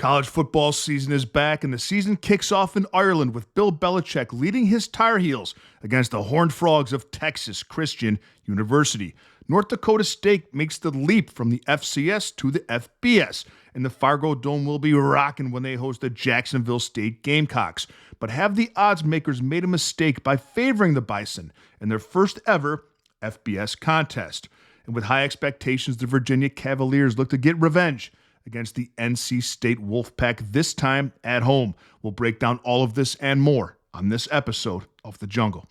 College football season is back, and the season kicks off in Ireland with Bill Belichick leading his Tar Heels against the Horned Frogs of Texas Christian University. North Dakota State makes the leap from the FCS to the FBS, and the Fargo Dome will be rocking when they host the Jacksonville State Gamecocks. But have the odds makers made a mistake by favoring the Bison in their first ever FBS contest? And with high expectations, the Virginia Cavaliers look to get revenge against the NC State Wolfpack, this time at home. We'll break down all of this and more on this episode of The Jungle.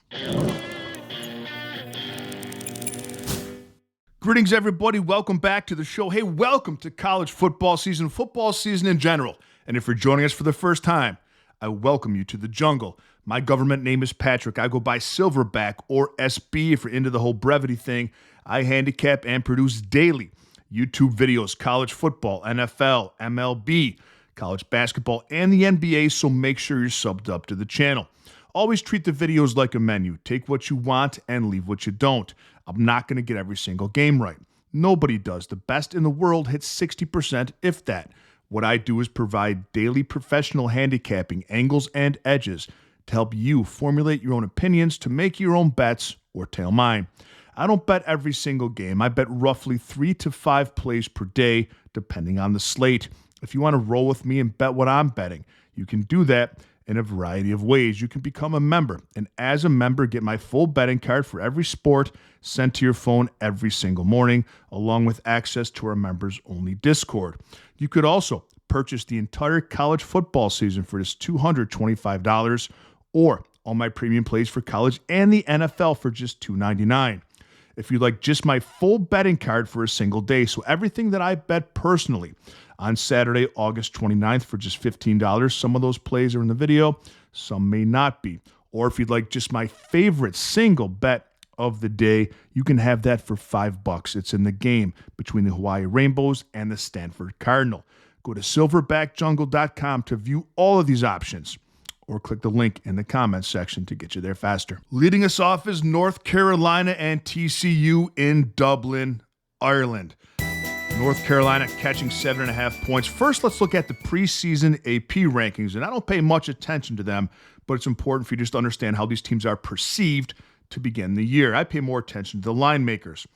Greetings, everybody. Welcome back to the show. Hey, welcome to college football season in general. And if you're joining us for the first time, I welcome you to The Jungle. My government name is Patrick. I go by Silverback or SB if you're into the whole brevity thing. I handicap and produce daily YouTube videos, college football, NFL, MLB, college basketball, and the NBA, so make sure you're subbed up to the channel. Always treat the videos like a menu. Take what you want and leave what you don't. I'm not going to get every single game right. Nobody does. The best in the world hits 60%, if that. What I do is provide daily professional handicapping angles and edges to help you formulate your own opinions, to make your own bets, or tail mine. I don't bet every single game. I bet roughly 3 to 5 plays per day, depending on the slate. If you want to roll with me and bet what I'm betting, you can do that in a variety of ways. You can become a member, and as a member, get my full betting card for every sport sent to your phone every single morning, along with access to our members-only Discord. You could also purchase the entire college football season for just $225, or all my premium plays for college and the NFL for just $299. If you'd like just my full betting card for a single day, so everything that I bet personally on Saturday, August 29th for just $15. Some of those plays are in the video, some may not be. Or if you'd like just my favorite single bet of the day, you can have that for $5. It's in the game between the Hawaii Rainbows and the Stanford Cardinal. Go to silverbackjungle.com to view all of these options, or click the link in the comments section to get you there faster. Leading us off is North Carolina and TCU in Dublin, Ireland. North Carolina catching 7.5 points. First, let's look at the preseason AP rankings, and I don't pay much attention to them, but it's important for you just to understand how these teams are perceived to begin the year. I pay more attention to the line makers.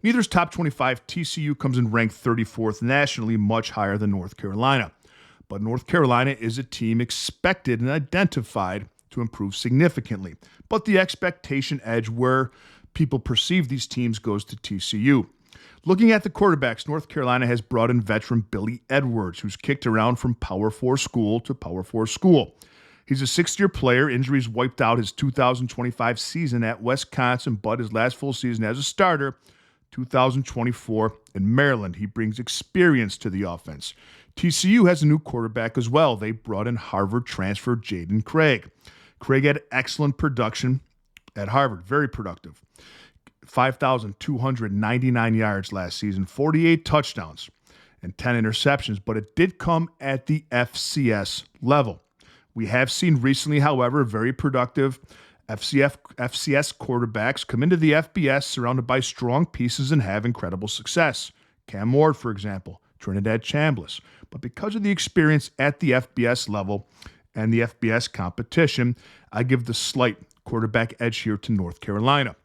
Neither's top 25. TCU comes in ranked 34th nationally, much higher than North Carolina. But North Carolina is a team expected and identified to improve significantly. But the expectation edge where people perceive these teams goes to TCU. Looking at the quarterbacks, North Carolina has brought in veteran Billy Edwards, who's kicked around from Power 4 school to Power 4 school. He's a sixth-year player. Injuries wiped out his 2025 season at Wisconsin, but his last full season as a starter, 2024 in Maryland. He brings experience to the offense. TCU has a new quarterback as well. They brought in Harvard transfer Jaden Craig. Craig had excellent production at Harvard, very productive. 5,299 yards last season, 48 touchdowns, and 10 interceptions, but it did come at the FCS level. We have seen recently, however, very productive FCS quarterbacks come into the FBS surrounded by strong pieces and have incredible success. Cam Ward, for example, Trinidad Chambliss. But because of the experience at the FBS level and the FBS competition, I give the slight quarterback edge here to North Carolina.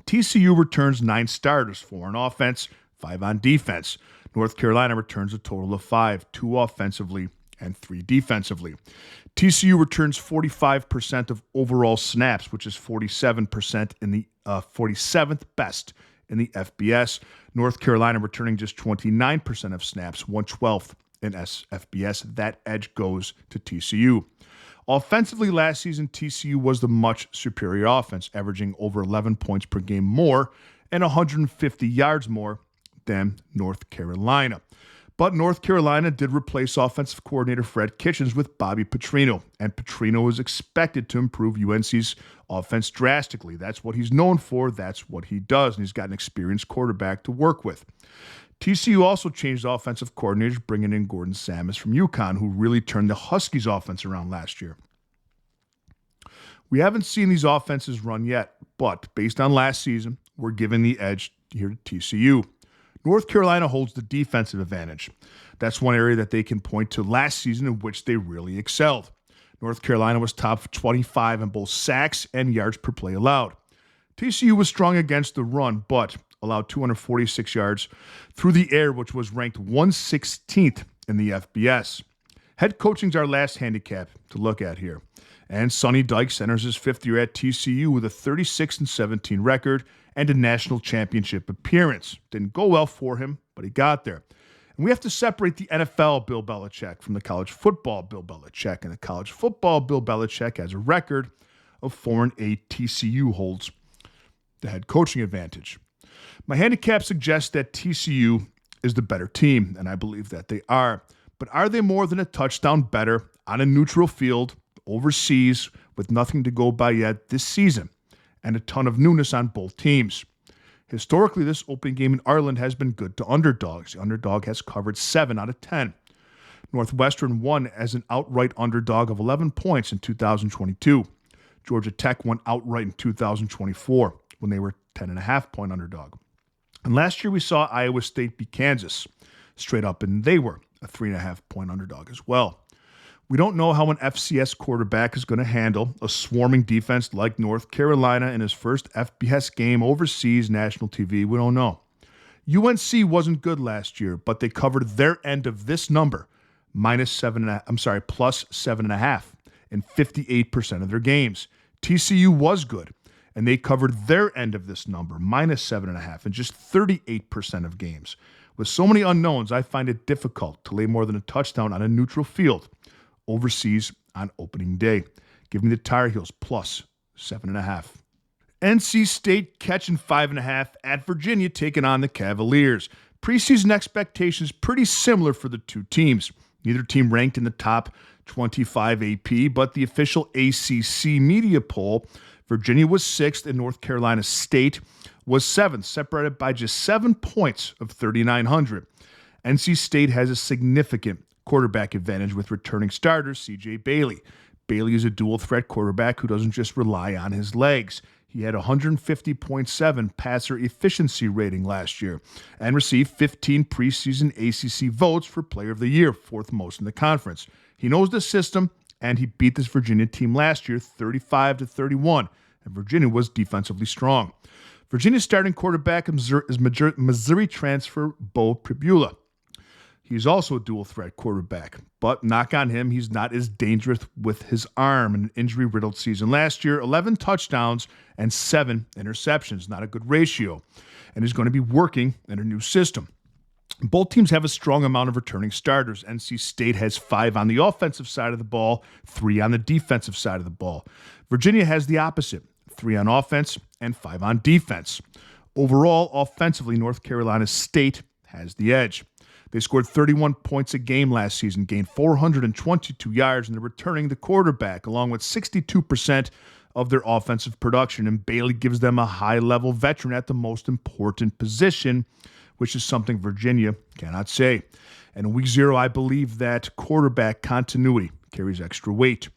TCU returns 9 starters, 4 on offense, 5 on defense. North Carolina returns a total of 5, 2 offensively and 3 defensively. TCU returns 45% of overall snaps, which is 47% in the 47th best in the FBS. North Carolina returning just 29% of snaps, 1/12th in FBS. That edge goes to TCU. Offensively, last season, TCU was the much superior offense, averaging over 11 points per game more and 150 yards more than North Carolina. But North Carolina did replace offensive coordinator Fred Kitchens with Bobby Petrino, and Petrino is expected to improve UNC's offense drastically. That's what he's known for. That's what he does, and he's got an experienced quarterback to work with. TCU also changed offensive coordinators, bringing in Gordon Samus from UConn, who really turned the Huskies' offense around last year. We haven't seen these offenses run yet, but based on last season, we're giving the edge here to TCU. North Carolina holds the defensive advantage. That's one area that they can point to last season in which they really excelled. North Carolina was top 25 in both sacks and yards per play allowed. TCU was strong against the run, but allowed 246 yards through the air, which was ranked 116th in the FBS. Head coaching's our last handicap to look at here. And Sonny Dykes enters his fifth year at TCU with a 36-17 record and a national championship appearance. Didn't go well for him, but he got there. And we have to separate the NFL Bill Belichick from the college football Bill Belichick. And the college football Bill Belichick has a record of 4-8. TCU holds the head coaching advantage. My handicap suggests that TCU is the better team, and I believe that they are. But are they more than a touchdown better on a neutral field, overseas, with nothing to go by yet this season, and a ton of newness on both teams? Historically, this opening game in Ireland has been good to underdogs. The underdog has covered 7 out of 10. Northwestern won as an outright underdog of 11 points in 2022. Georgia Tech won outright in 2024 when they were 10.5-point underdog. And last year we saw Iowa State beat Kansas straight up, and they were a 3.5-point underdog as well. We don't know how an FCS quarterback is going to handle a swarming defense like North Carolina in his first FBS game overseas, national TV. We don't know. UNC wasn't good last year, but they covered their end of this number, plus 7.5 in 58% of their games. TCU was good, and they covered their end of this number, minus 7.5 in just 38% of games. With so many unknowns, I find it difficult to lay more than a touchdown on a neutral field overseas on opening day. Give me the Tar Heels plus 7.5. NC State catching 5.5 at Virginia, taking on the Cavaliers. Preseason expectations pretty similar for the two teams. Neither team ranked in the top 25 AP, but the official ACC media poll, Virginia was 6th and North Carolina State was 7th, separated by just 7 points of 3,900. NC State has a significant quarterback advantage with returning starter C.J. Bailey. Bailey is a dual-threat quarterback who doesn't just rely on his legs. He had 150.7 passer efficiency rating last year and received 15 preseason ACC votes for Player of the Year, 4th most in the conference. He knows the system, and he beat this Virginia team last year 35-31, and Virginia was defensively strong. Virginia's starting quarterback is Missouri transfer Bo Pribula. He's also a dual-threat quarterback, but knock on him, he's not as dangerous with his arm in an injury-riddled season. Last year, 11 touchdowns and 7 interceptions, not a good ratio, and he's going to be working in a new system. Both teams have a strong amount of returning starters. NC State has 5 on the offensive side of the ball, 3 on the defensive side of the ball. Virginia has the opposite, 3 on offense and 5 on defense. Overall, offensively, North Carolina State has the edge. They scored 31 points a game last season, gained 422 yards, and they're returning the quarterback, along with 62% of their offensive production. And Bailey gives them a high-level veteran at the most important position, which is something Virginia cannot say. And in week 0, I believe that quarterback continuity carries extra weight.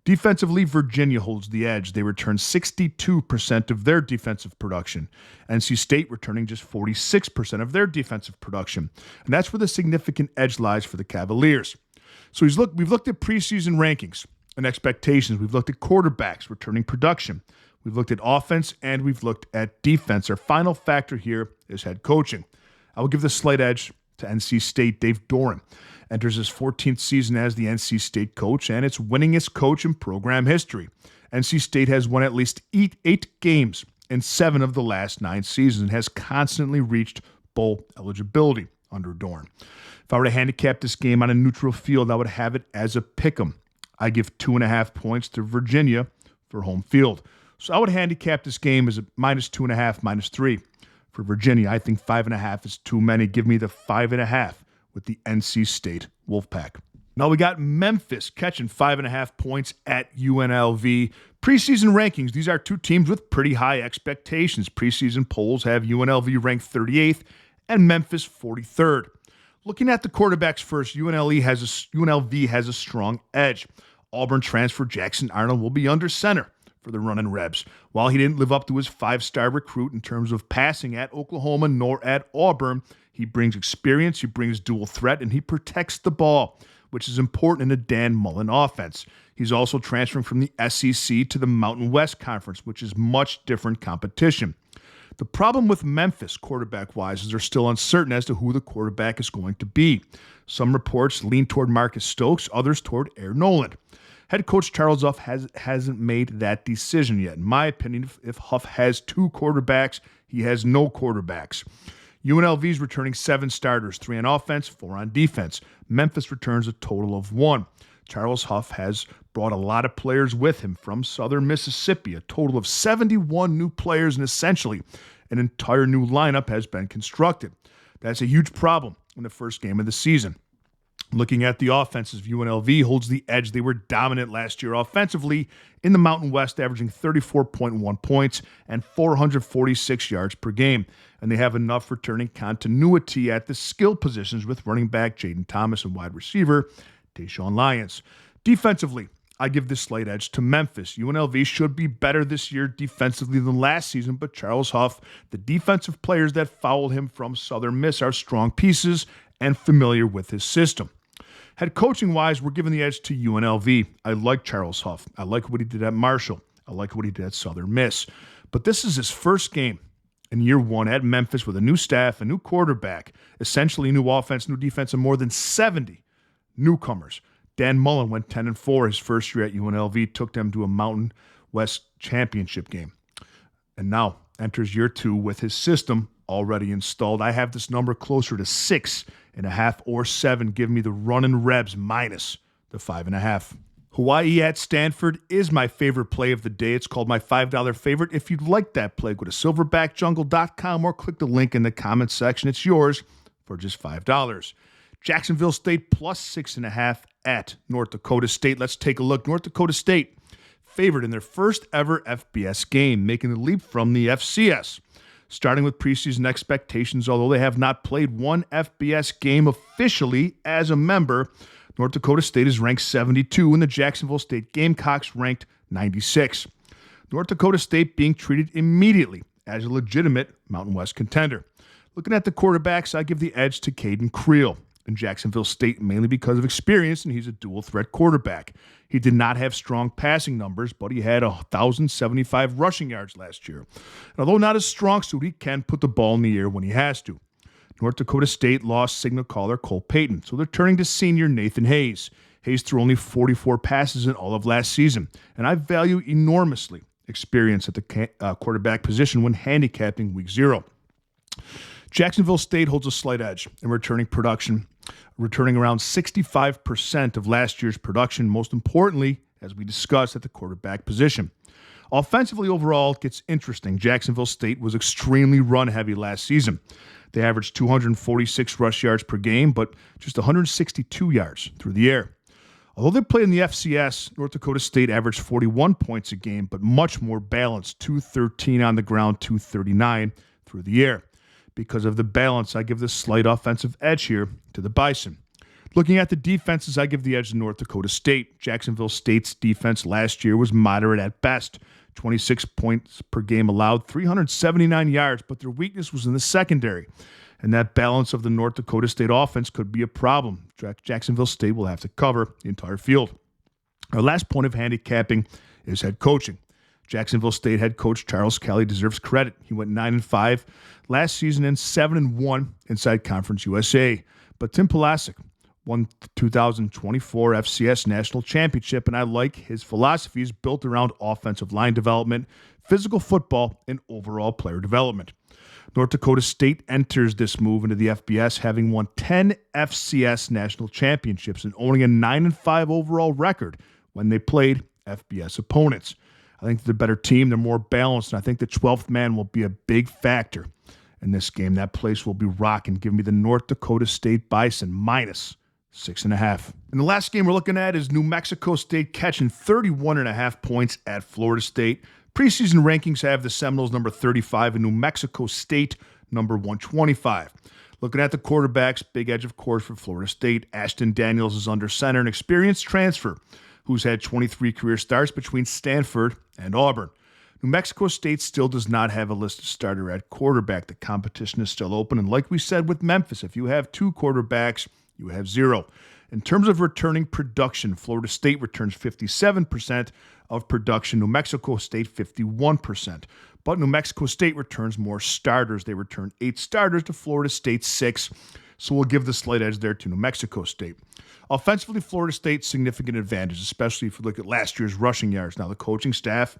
Defensively, Virginia holds the edge. They return 62% of their defensive production. NC State returning just 46% of their defensive production. And that's where the significant edge lies for the Cavaliers. So we've looked at preseason rankings and expectations. We've looked at quarterbacks returning production. We've looked at offense, and we've looked at defense. Our final factor here is head coaching. I will give the slight edge to NC State. Dave Doran enters his 14th season as the NC State coach, and it's winningest coach in program history. NC State has won at least 8 games in 7 of the last 9 seasons and has constantly reached bowl eligibility under Doran. If I were to handicap this game on a neutral field, I would have it as a pick'em. I give 2.5 points to Virginia for home field. So I would handicap this game as a minus 2.5, minus 3. For Virginia, I think 5.5 is too many. Give me the 5.5 with the NC State Wolfpack. Now we got Memphis catching 5.5 points at UNLV. Preseason rankings, these are two teams with pretty high expectations. Preseason polls have UNLV ranked 38th and Memphis 43rd. Looking at the quarterbacks first, UNLV has a strong edge. Auburn transfer Jackson Arnold will be under center for the running Rebs. While he didn't live up to his 5-star recruit in terms of passing at Oklahoma nor at Auburn, He brings experience, he brings dual threat, and he protects the ball, which is important in a Dan Mullen offense. He's also transferring from the SEC to the Mountain West Conference, which is much different competition. The problem with Memphis, quarterback-wise, is they're still uncertain as to who the quarterback is going to be. Some reports lean toward Marcus Stokes, others toward Aaron Noland. Head coach Charles Huff hasn't made that decision yet. In my opinion, if Huff has two quarterbacks, he has no quarterbacks. UNLV is returning 7 starters, 3 on offense, 4 on defense. Memphis returns a total of 1. Charles Huff has brought a lot of players with him from Southern Mississippi. A total of 71 new players, and essentially an entire new lineup has been constructed. That's a huge problem in the first game of the season. Looking at the offenses, UNLV holds the edge. They were dominant last year offensively in the Mountain West, averaging 34.1 points and 446 yards per game. And they have enough returning continuity at the skill positions with running back Jaden Thomas and wide receiver Tayshawn Lyons. Defensively, I give this slight edge to Memphis. UNLV should be better this year defensively than last season, but Charles Huff, the defensive players that fouled him from Southern Miss are strong pieces and familiar with his system. Head coaching-wise, we're giving the edge to UNLV. I like Charles Huff. I like what he did at Marshall. I like what he did at Southern Miss. But this is his first game in year 1 at Memphis with a new staff, a new quarterback, essentially new offense, new defense, and more than 70 newcomers. Dan Mullen went 10-4 his first year at UNLV, took them to a Mountain West championship game. And now enters year 2 with his system already installed. I have this number closer to 6.5 or 7. Give me the running Rebs minus the 5.5. Hawaii at Stanford is my favorite play of the day. It's called my $5 favorite. If you'd like that play, go to silverbackjungle.com or click the link in the comments section. It's yours for just $5. Jacksonville State plus 6.5 at North Dakota State. Let's take a look. North Dakota State favored in their first ever FBS game, making the leap from the FCS. Starting with preseason expectations, although they have not played one FBS game officially as a member, North Dakota State is ranked 72 and the Jacksonville State Gamecocks ranked 96. North Dakota State being treated immediately as a legitimate Mountain West contender. Looking at the quarterbacks, I give the edge to Caden Creel in Jacksonville State, mainly because of experience, and he's a dual-threat quarterback. He did not have strong passing numbers, but he had 1,075 rushing yards last year. And although not a strong suit, he can put the ball in the air when he has to. North Dakota State lost signal caller Cole Payton, so they're turning to senior Nathan Hayes. Hayes threw only 44 passes in all of last season, and I value enormously experience at the quarterback position when handicapping week 0. Jacksonville State holds a slight edge in returning production, returning around 65% of last year's production, most importantly, as we discussed, at the quarterback position. Offensively, overall, it gets interesting. Jacksonville State was extremely run-heavy last season. They averaged 246 rush yards per game, but just 162 yards through the air. Although they played in the FCS, North Dakota State averaged 41 points a game, but much more balanced, 213 on the ground, 239 through the air. Because of the balance, I give this slight offensive edge here to the Bison. Looking at the defenses, I give the edge to North Dakota State. Jacksonville State's defense last year was moderate at best. 26 points per game allowed, 379 yards, but their weakness was in the secondary. And that balance of the North Dakota State offense could be a problem. Jacksonville State will have to cover the entire field. Our last point of handicapping is head coaching. Jacksonville State head coach Charles Kelly deserves credit. He went 9-5 last season and 7-1 inside Conference USA. But Tim Pulasic won the 2024 FCS National Championship, and I like his philosophies built around offensive line development, physical football, and overall player development. North Dakota State enters this move into the FBS, having won 10 FCS National Championships and owning a 9-5 overall record when they played FBS opponents. I think they're the better team. They're more balanced, and I think the 12th man will be a big factor in this game. That place will be rocking. Give me the North Dakota State Bison minus 6.5. And the last game we're looking at is New Mexico State catching 31.5 points at Florida State. Preseason rankings have the Seminoles number 35 and New Mexico State number 125. Looking at the quarterbacks, big edge, of course, for Florida State. Ashton Daniels is under center, an experienced transfer who's had 23 career starts between Stanford and Auburn. New Mexico State still does not have a listed starter at quarterback. The competition is still open. And like we said with Memphis, if you have 2 quarterbacks, you have 0. In terms of returning production, Florida State returns 57% of production, New Mexico State 51%. But New Mexico State returns more starters. They return 8 starters to Florida State 6. So we'll give the slight edge there to New Mexico State. Offensively, Florida State, significant advantage, especially if you look at last year's rushing yards. Now, the coaching staff,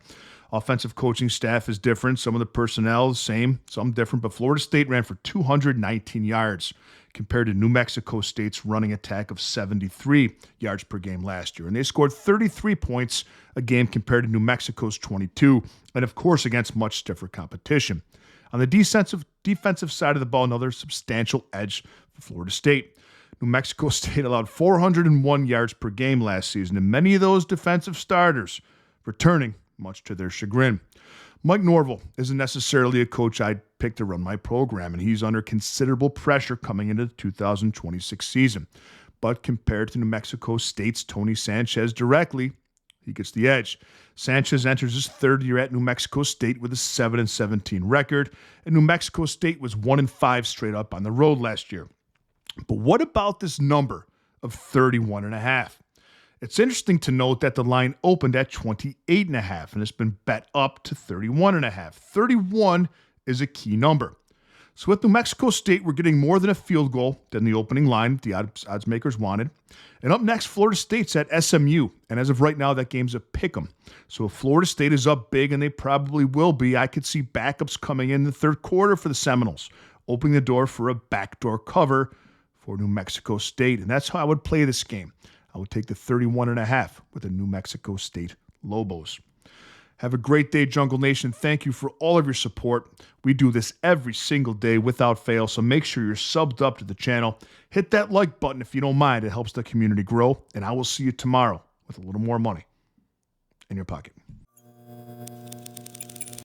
offensive coaching staff is different. Some of the personnel is same, some different. But Florida State ran for 219 yards compared to New Mexico State's running attack of 73 yards per game last year. And they scored 33 points a game compared to New Mexico's 22, and of course against much stiffer competition. On the defensive side of the ball, another substantial edge for Florida State. New Mexico State allowed 401 yards per game last season, and many of those defensive starters returning, much to their chagrin. Mike Norvell isn't necessarily a coach I'd pick to run my program, and he's under considerable pressure coming into the 2026 season. But compared to New Mexico State's Tony Sanchez directly, he gets the edge. Sanchez enters his 3rd year at New Mexico State with a 7-17 record, and New Mexico State was 1-5 straight up on the road last year. But what about this number of 31.5? It's interesting to note that the line opened at 28.5 and it's been bet up to 31.5. 31 is a key number. So with New Mexico State, we're getting more than a field goal than the opening line the odds makers wanted. And up next, Florida State's at SMU. And as of right now, that game's a pick'em. So if Florida State is up big, and they probably will be, I could see backups coming in the 3rd quarter for the Seminoles, opening the door for a backdoor cover for New Mexico State. And that's how I would play this game. I would take the 31.5 with the New Mexico State Lobos. Have a great day, Jungle Nation. Thank you for all of your support. We do this every single day without fail, so make sure you're subbed up to the channel. Hit that like button if you don't mind. It helps the community grow, and I will see you tomorrow with a little more money in your pocket.